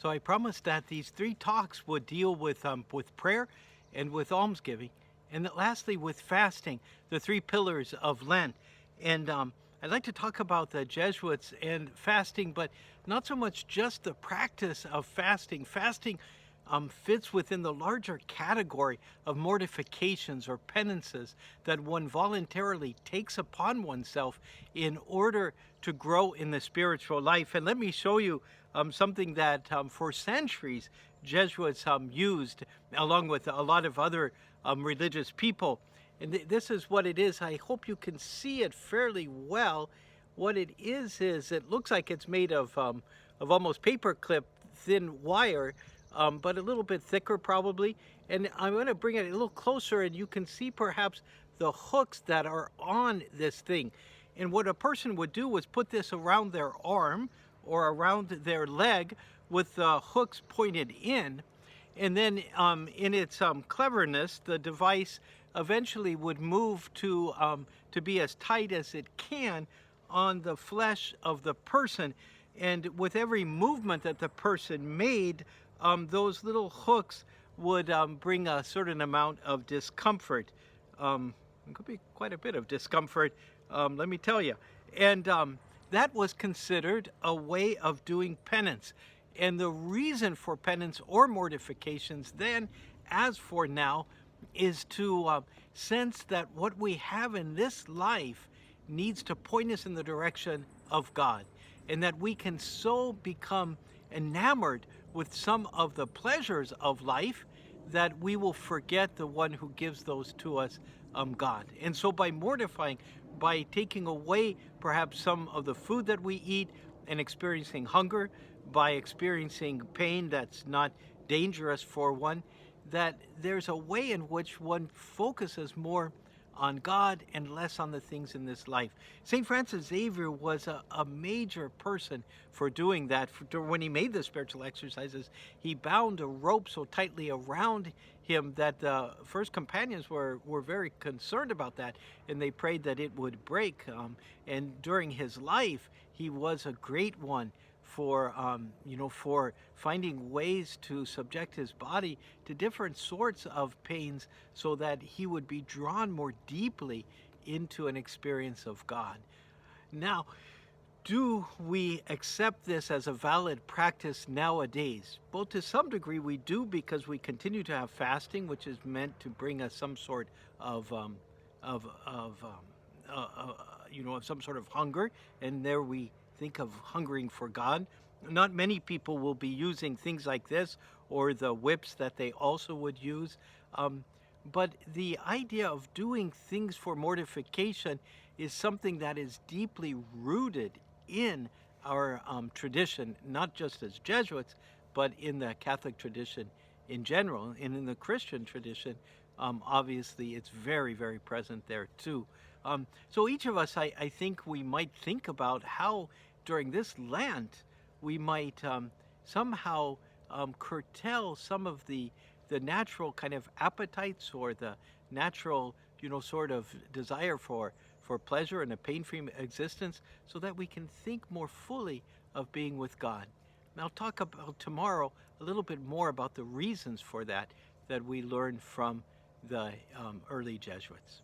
So I promised that these three talks would deal with prayer and with almsgiving, and that lastly with fasting, the three pillars of Lent. And I'd like to talk about the Jesuits and fasting, but not so much just the practice of fasting. Fasting fits within the larger category of mortifications or penances that one voluntarily takes upon oneself in order to grow in the spiritual life. And let me show you something that for centuries Jesuits used along with a lot of other religious people. And this is what it is. I hope you can see it fairly well. What it is it looks like it's made of almost paperclip thin wire, but a little bit thicker probably. And I'm going to bring it a little closer, and you can see perhaps the hooks that are on this thing. And what a person would do was put this around their arm or around their leg with the hooks pointed in. And then in its cleverness, the device eventually would move to be as tight as it can on the flesh of the person. And with every movement that the person made, those little hooks would bring a certain amount of discomfort. It could be quite a bit of discomfort, let me tell you. And that was considered a way of doing penance. And the reason for penance or mortifications then, as for now, is to sense that what we have in this life needs to point us in the direction of God, and that we can so become enamored with some of the pleasures of life that we will forget the one who gives those to us, God. And so by mortifying, by taking away perhaps some of the food that we eat and experiencing hunger, by experiencing pain that's not dangerous for one, that there's a way in which one focuses more on God and less on the things in this life. St. Francis Xavier was a major person for doing that. When he made the spiritual exercises, he bound a rope so tightly around him that the first companions were very concerned about that, and they prayed that it would break. And during his life, he was a great one for for finding ways to subject his body to different sorts of pains so that he would be drawn more deeply into an experience of God. Now, do we accept this as a valid practice nowadays? Well, to some degree we do, because we continue to have fasting, which is meant to bring us some sort of of some sort of hunger, and there we think of hungering for God. Not many people will be using things like this or the whips that they also would use. But the idea of doing things for mortification is something that is deeply rooted in our tradition, not just as Jesuits, but in the Catholic tradition in general, and in the Christian tradition. Obviously, it's very, very present there too. So each of us, I think we might think about how during this Lent we might somehow curtail some of the natural kind of appetites or the natural, sort of desire for pleasure and a pain-free existence, so that we can think more fully of being with God. And I'll talk about tomorrow a little bit more about the reasons for that we learn from the early Jesuits.